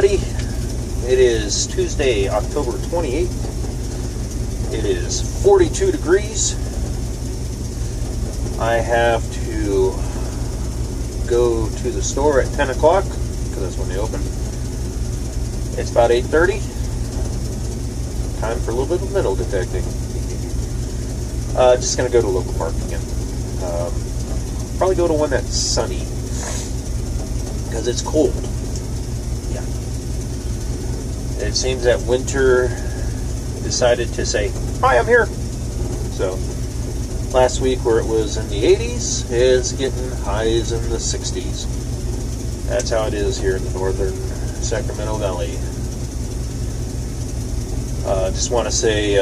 everybody. It is Tuesday, October 28th. It is 42 degrees. I have to go to the store at 10 o'clock, because that's when they open. It's about 8:30. Time for a little bit of metal detecting. Just going to go to a local park again. Probably go to one that's sunny, because it's cold. Yeah. It seems that winter decided to say, "Hi, I'm here." So, last week where it was in the 80s, it's getting highs in the 60s. That's how it is here in the northern Sacramento Valley. Just want to say,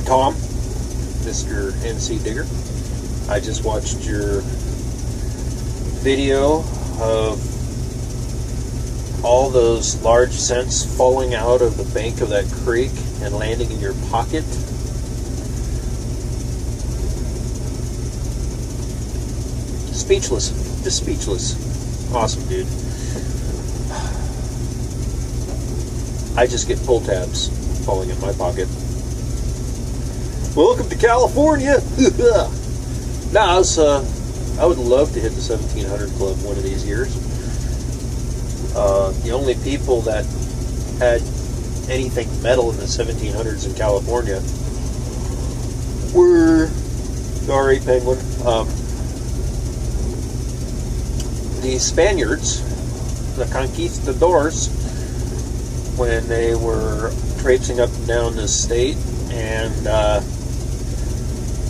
Tom, Mr. NC Digger, I just watched your video of all those large cents falling out of the bank of that creek and landing in your pocket. Speechless. Just speechless. Awesome, dude. I just get pull tabs falling in my pocket. Welcome to California! Nah, I would love to hit the 1700 Club one of these years. The only people that had anything metal in the 1700s in California were, sorry, Penguin, the Spaniards, the conquistadors, when they were traipsing up and down the state, and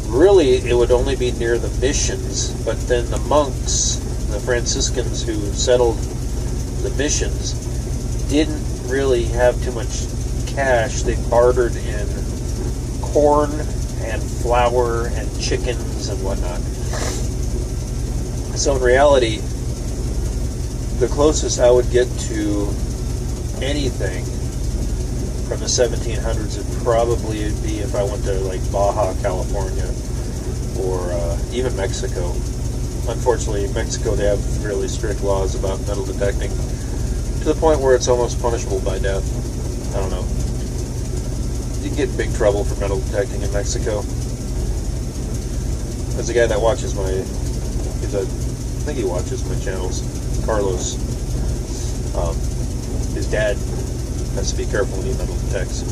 really it would only be near the missions, but then the monks, the Franciscans who settled the missions, didn't really have too much cash. They bartered in corn and flour and chickens and whatnot. So in reality, the closest I would get to anything from the 1700s would probably be if I went to like Baja California or even Mexico. Unfortunately, in Mexico they have really strict laws about metal detecting to the point where it's almost punishable by death. I don't know. You can get in big trouble for metal detecting in Mexico. There's a guy that watches I think he watches my channels, Carlos. His dad has to be careful when he metal detects.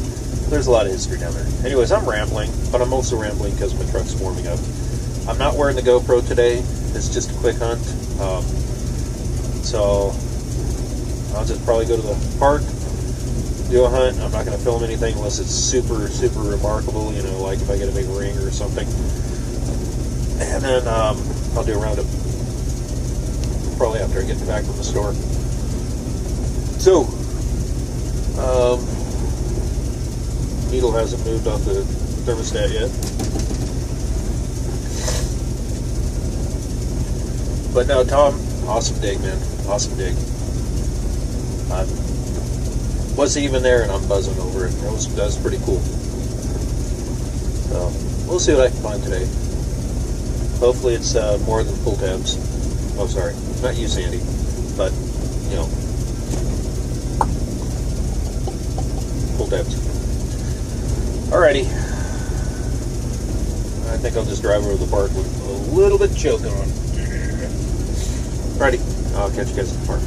There's a lot of history down there. Anyways, I'm rambling, but I'm also rambling because my truck's warming up. I'm not wearing the GoPro today. It's just a quick hunt. So I'll just probably go to the park, do a hunt. I'm not going to film anything unless it's super, super remarkable, like if I get a big ring or something. And then I'll do a roundup probably after I get back from the store. So, needle hasn't moved off the thermostat yet. But no, Tom, awesome dig, man. Awesome dig. I wasn't even there and I'm buzzing over it. That was pretty cool. So, we'll see what I can find today. Hopefully it's more than pull tabs. Oh, sorry. Not you, Sandy. But, pull tabs. Alrighty. I think I'll just drive over to the park with a little bit of choking on. Alrighty. I'll catch you guys at the park.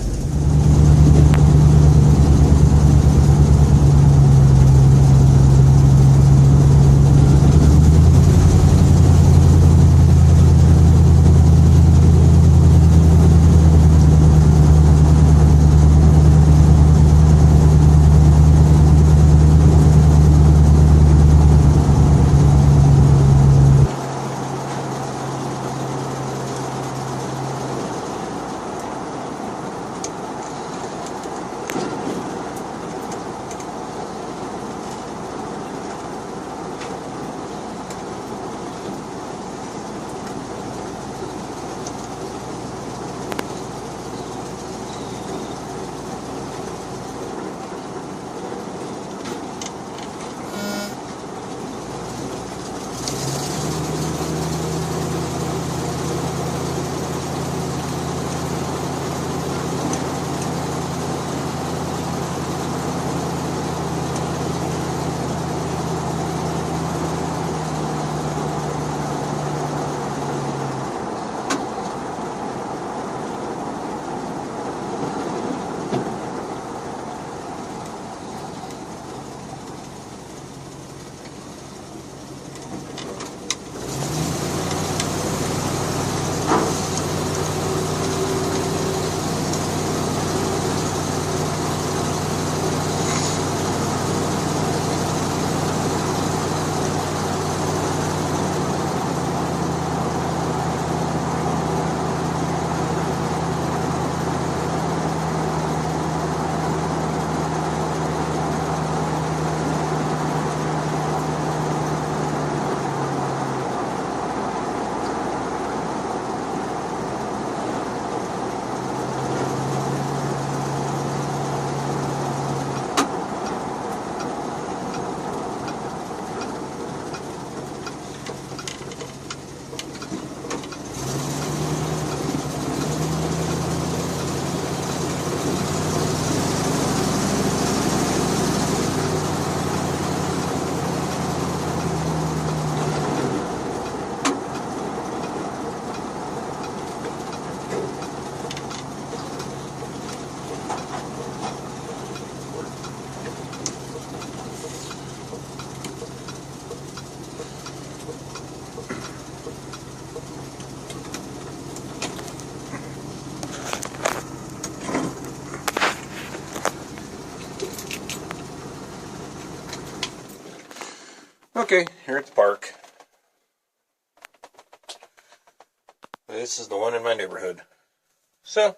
here at the park. This is the one in my neighborhood. So,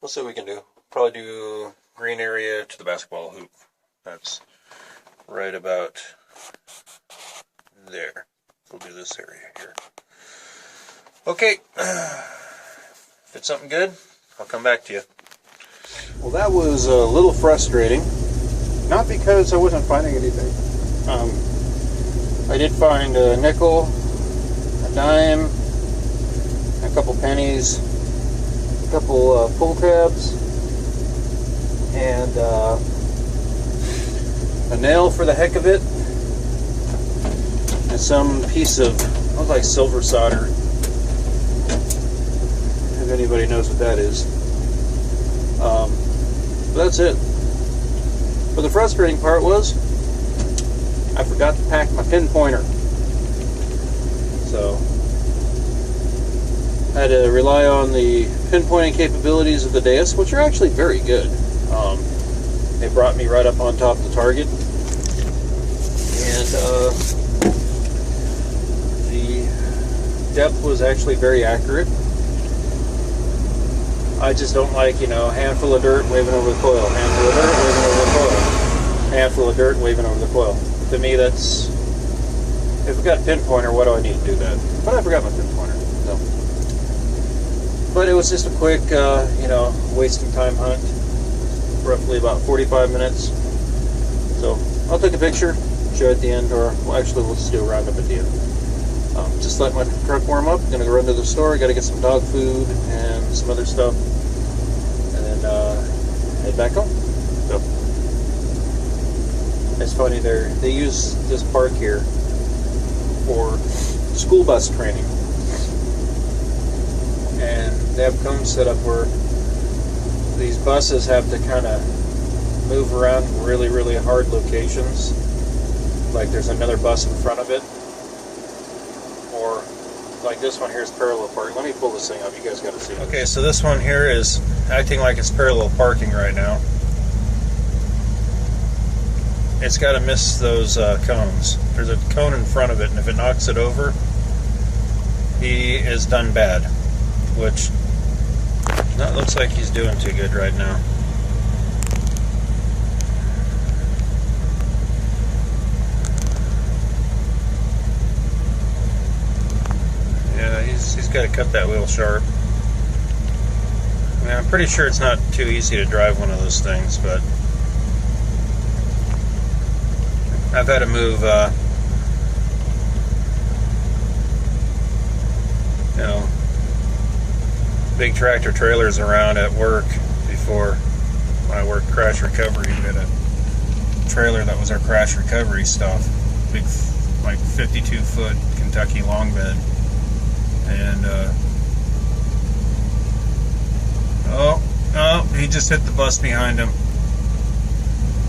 we'll see what we can do. Probably do green area to the basketball hoop. That's right about there. We'll do this area here. Okay. If it's something good, I'll come back to you. Well, that was a little frustrating. Not because I wasn't finding anything. I did find a nickel, a dime, a couple pennies, a couple pull tabs, and a nail for the heck of it, and some piece of, looks like silver solder, if anybody knows what that is. But that's it. But the frustrating part was I forgot to pack my pinpointer. So I had to rely on the pinpointing capabilities of the Deus, which are actually very good. They brought me right up on top of the target. And the depth was actually very accurate. I just don't like, you know, handful of dirt waving over the coil, handful of dirt waving over the coil, handful of dirt waving over the coil. To me, that's, if I've got a pinpointer, what do I need to do that? But I forgot my pinpointer. So. But it was just a quick, you know, wasting time hunt, roughly about 45 minutes. So I'll take a picture, show you at the end, or well, actually we'll just do a roundup at the end. Just let my truck warm up. Gonna go run to the store. Got to get some dog food and some other stuff, and then head back home. So it's funny, they use this park here for school bus training, and they have cones set up where these buses have to kind of move around really, really hard locations. Like there's another bus in front of it. Or like this one here is parallel parking. Let me pull this thing up. You guys got to see it. Okay, so this one here is acting like it's parallel parking right now. It's got to miss those cones. There's a cone in front of it, and if it knocks it over, he is done bad. Which, that looks like he's doing too good right now. He's got to cut that wheel sharp. I mean, I'm pretty sure it's not too easy to drive one of those things, but I've had to move, you know, big tractor trailers around at work before. When I worked crash recovery, we had a trailer that was our crash recovery stuff. Big, like 52-foot Kentucky long bed. And oh, he just hit the bus behind him.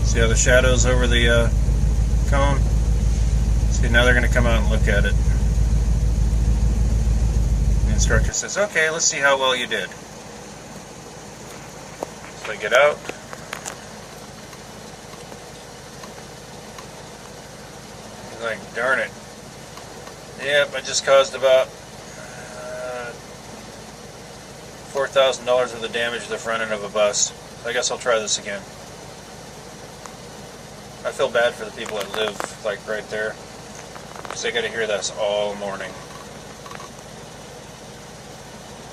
See how the shadow's over the cone? See, now they're going to come out and look at it. The instructor says, okay, let's see how well you did. So they get out. He's like, darn it. Yep, I just caused about $4,000 worth of damage to the front end of a bus. So I guess I'll try this again. I feel bad for the people that live like right there, because they got to hear this all morning.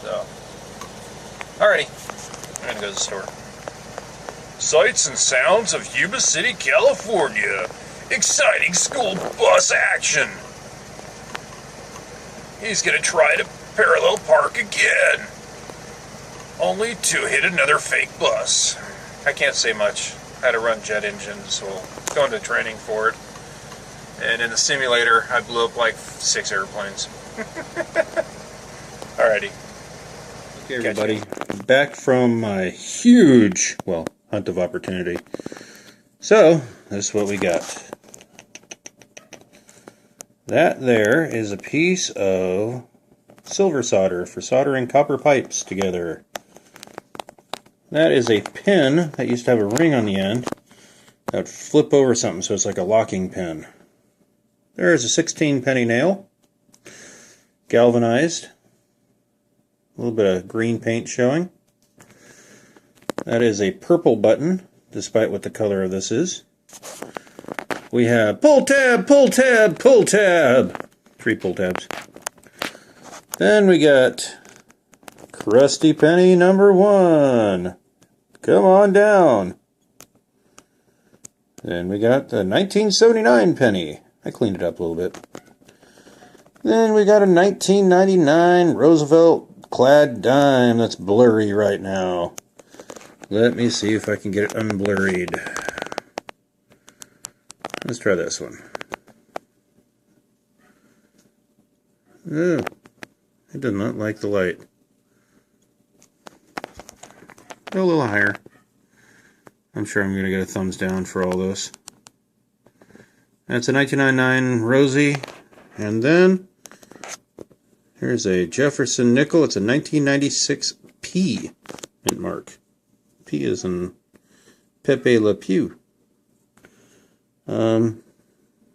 So, alrighty, I'm gonna go to the store. Sights and sounds of Yuba City, California. Exciting school bus action. He's gonna try to parallel park again, only to hit another fake bus. I can't say much. I had to run jet engines, so we'll go into training for it. And in the simulator, I blew up like 6 airplanes. Alrighty. Okay, everybody. Back from my huge, well, hunt of opportunity. So, this is what we got. That there is a piece of silver solder for soldering copper pipes together. That is a pin that used to have a ring on the end that would flip over something, so it's like a locking pin. There's a 16 penny nail, galvanized, a little bit of green paint showing. That is a purple button, despite what the color of this is. We have pull tab, pull tab, pull tab. 3 pull tabs. Then we got crusty penny number 1. Come on down. Then we got the 1979 penny. I cleaned it up a little bit. Then we got a 1999 Roosevelt clad dime that's blurry right now. Let me see if I can get it unblurried. Let's try this one. Oh, it does not like the light. Go a little higher. I'm sure I'm going to get a thumbs down for all this. That's a 1999 Rosie. And then here's a Jefferson nickel. It's a 1996 P mint mark. P is in Pepe Le Pew. Not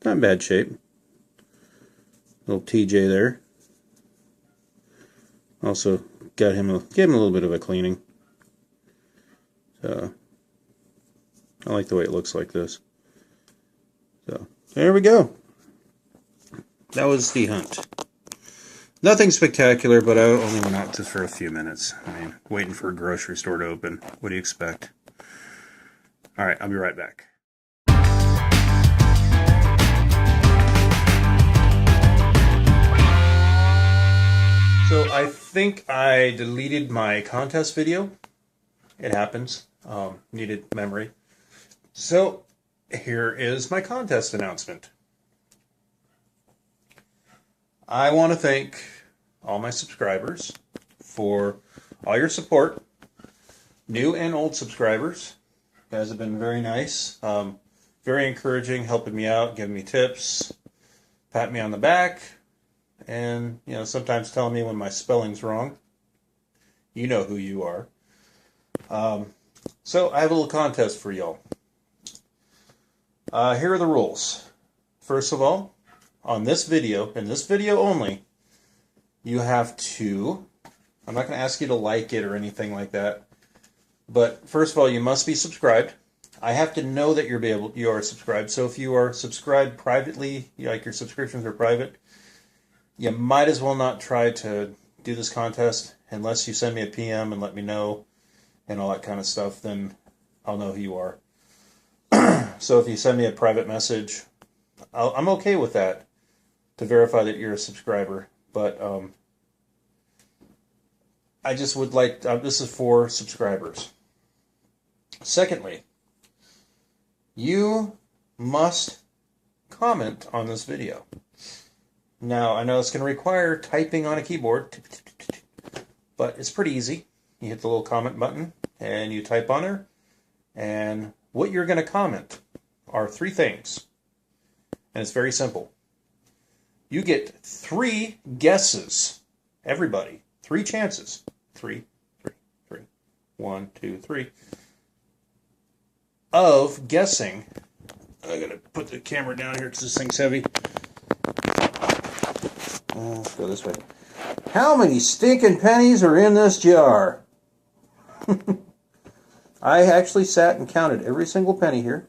in bad shape. Little TJ there. Also gave him a little bit of a cleaning. So I like the way it looks like this. So there we go. That was the hunt. Nothing spectacular, but I only went out just for a few minutes. I mean, waiting for a grocery store to open. What do you expect? All right, I'll be right back. So I think I deleted my contest video. It happens. Needed memory. So here is my contest announcement. I want to thank all my subscribers for all your support. New and old subscribers. You guys have been very nice. Very encouraging, helping me out, giving me tips, patting me on the back, and sometimes telling me when my spelling's wrong. You know who you are. So I have a little contest for y'all. Here are the rules. First of all, on this video, and this video only, you have to, I'm not going to ask you to like it or anything like that, but first of all, you must be subscribed. I have to know that you are subscribed, so if you are subscribed privately, like your subscriptions are private, you might as well not try to do this contest unless you send me a PM and let me know and all that kind of stuff, then I'll know who you are. So if you send me a private message, I'm okay with that to verify that you're a subscriber. But I just would like, this is for subscribers. Secondly, you must comment on this video. Now, I know it's going to require typing on a keyboard, but it's pretty easy. You hit the little comment button and you type on there, and what you're going to comment are 3 things. And it's very simple. You get 3 guesses. Everybody. 3 chances. 3. 1, 2, 3. Of guessing. I gotta put the camera down here because this thing's heavy. Let's go this way. How many stinking pennies are in this jar? I actually sat and counted every single penny here.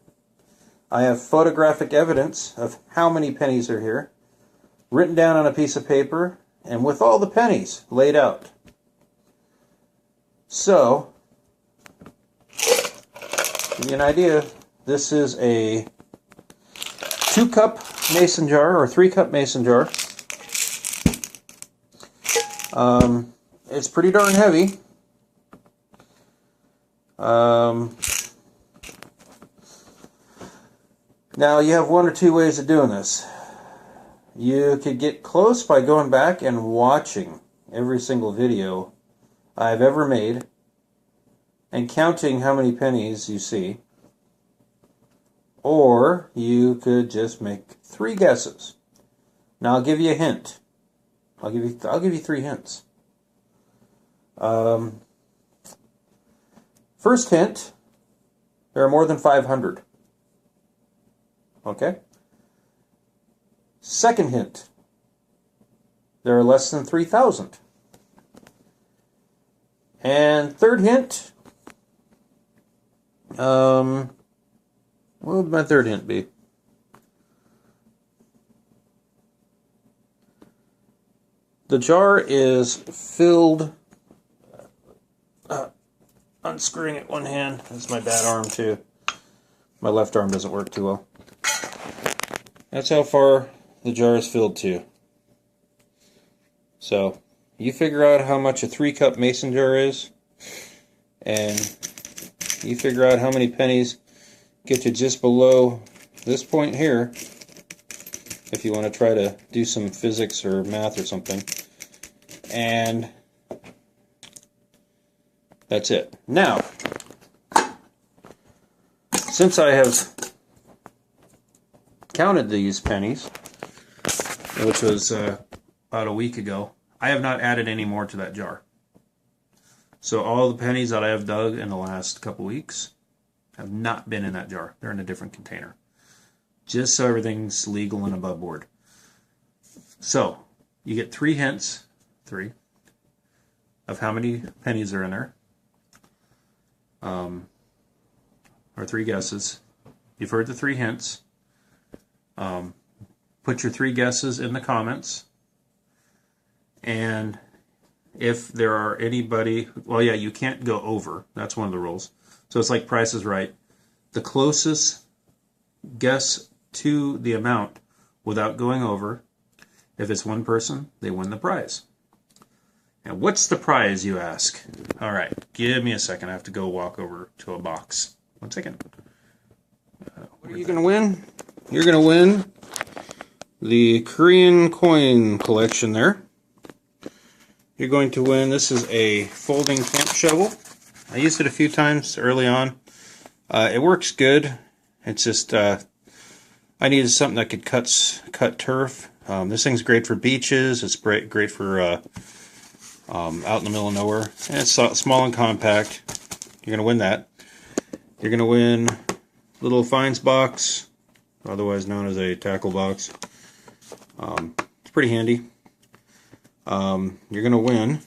I have photographic evidence of how many pennies are here, written down on a piece of paper, and with all the pennies laid out. So, to give you an idea, this is a 2-cup mason jar, or 3-cup mason jar. It's pretty darn heavy. Now, you have 1 or 2 ways of doing this. You could get close by going back and watching every single video I've ever made and counting how many pennies you see. Or you could just make 3 guesses. Now, I'll give you a hint. I'll give you 3 hints. First hint, there are more than 500. Okay? Second hint, there are less than 3,000. And third hint, what would my third hint be? The jar is filled, unscrewing it one hand, that's my bad arm too. My left arm doesn't work too well. That's how far the jar is filled to. So, you figure out how much a 3-cup mason jar is, and you figure out how many pennies get you just below this point here, if you want to try to do some physics or math or something. And that's it. Now, since I have counted these pennies, which was about a week ago, I have not added any more to that jar. So all the pennies that I have dug in the last couple weeks have not been in that jar. They're in a different container. Just so everything's legal and above board. So, you get 3 hints, 3, of how many pennies are in there. Or 3 guesses. You've heard the 3 hints. Put your 3 guesses in the comments. And if there are anybody, well, yeah, you can't go over. That's one of the rules. So it's like Price is Right. The closest guess to the amount without going over, if it's one person, they win the prize. And what's the prize, you ask? All right, give me a second. I have to go walk over to a box. 1 second. What are you going to win? You're going to win the Korean coin collection there. You're going to win, this is a folding camp shovel. I used it a few times early on. It works good. It's just, I needed something that could cut turf. This thing's great for beaches. It's great for out in the middle of nowhere. And it's small and compact. You're going to win that. You're going to win little fines box, otherwise known as a tackle box. It's pretty handy. You're going to win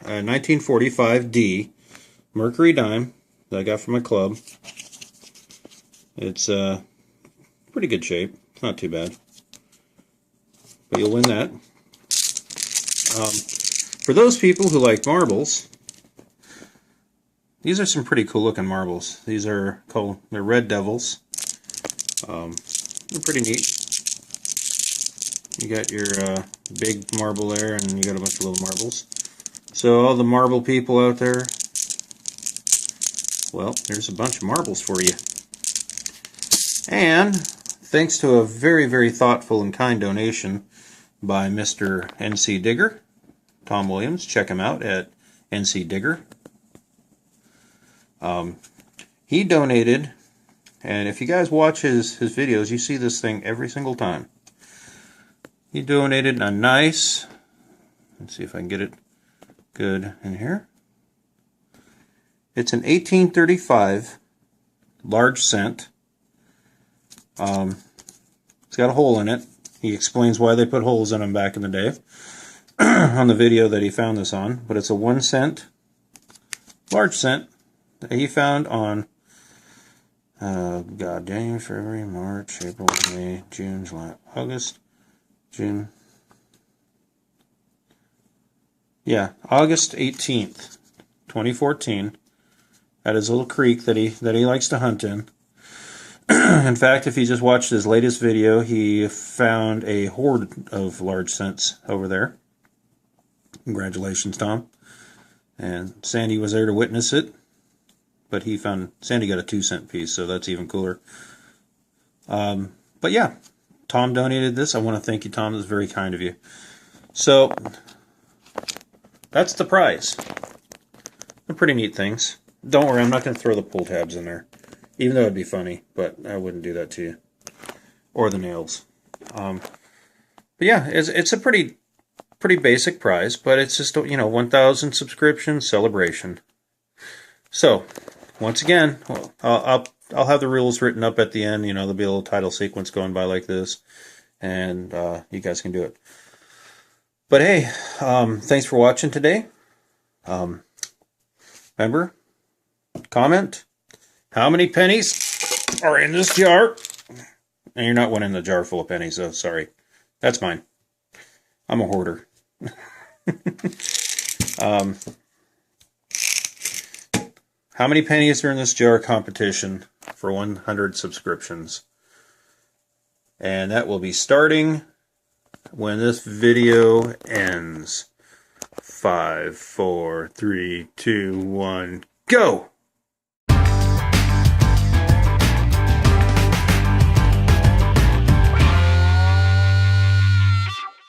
a 1945D Mercury dime that I got from my club. It's pretty good shape. It's not too bad. But you'll win that. For those people who like marbles, these are some pretty cool looking marbles. These are called, they're Red Devils. They're pretty neat. You got your big marble there, and you got a bunch of little marbles. So all the marble people out there, well, there's a bunch of marbles for you. And thanks to a very, very thoughtful and kind donation by Mr. NC Digger, Tom Williams. Check him out at NC Digger. He donated, and if you guys watch his videos, you see this thing every single time. He donated a nice, let's see if I can get it good in here. It's an 1835 large cent. It's got a hole in it. He explains why they put holes in them back in the day on the video that he found this on. But it's a 1 cent, large cent that he found on January, February, March, April, May, June, July, August, June. Yeah, August 18th, 2014, at his little creek that he likes to hunt in. In fact, if you just watched his latest video, he found a hoard of large cents over there. Congratulations, Tom. And Sandy was there to witness it, but Sandy got a 2 cent piece, so that's even cooler. But yeah, Tom donated this. I want to thank you, Tom. That's very kind of you. So that's the prize. They're pretty neat things. Don't worry, I'm not going to throw the pull tabs in there, even though it'd be funny, but I wouldn't do that to you. Or the nails. But yeah, it's a pretty basic prize, but it's just, 1,000 subscription celebration. So, once again, I'll have the rules written up at the end. There'll be a little title sequence going by like this. and you guys can do it. But hey, thanks for watching today. Remember, comment, how many pennies are in this jar? And you're not winning the jar full of pennies, so sorry. That's mine. I'm a hoarder. How many pennies are in this jar competition for 100 subscriptions? And that will be starting when this video ends. 5, 4, 3, 2, 1, go!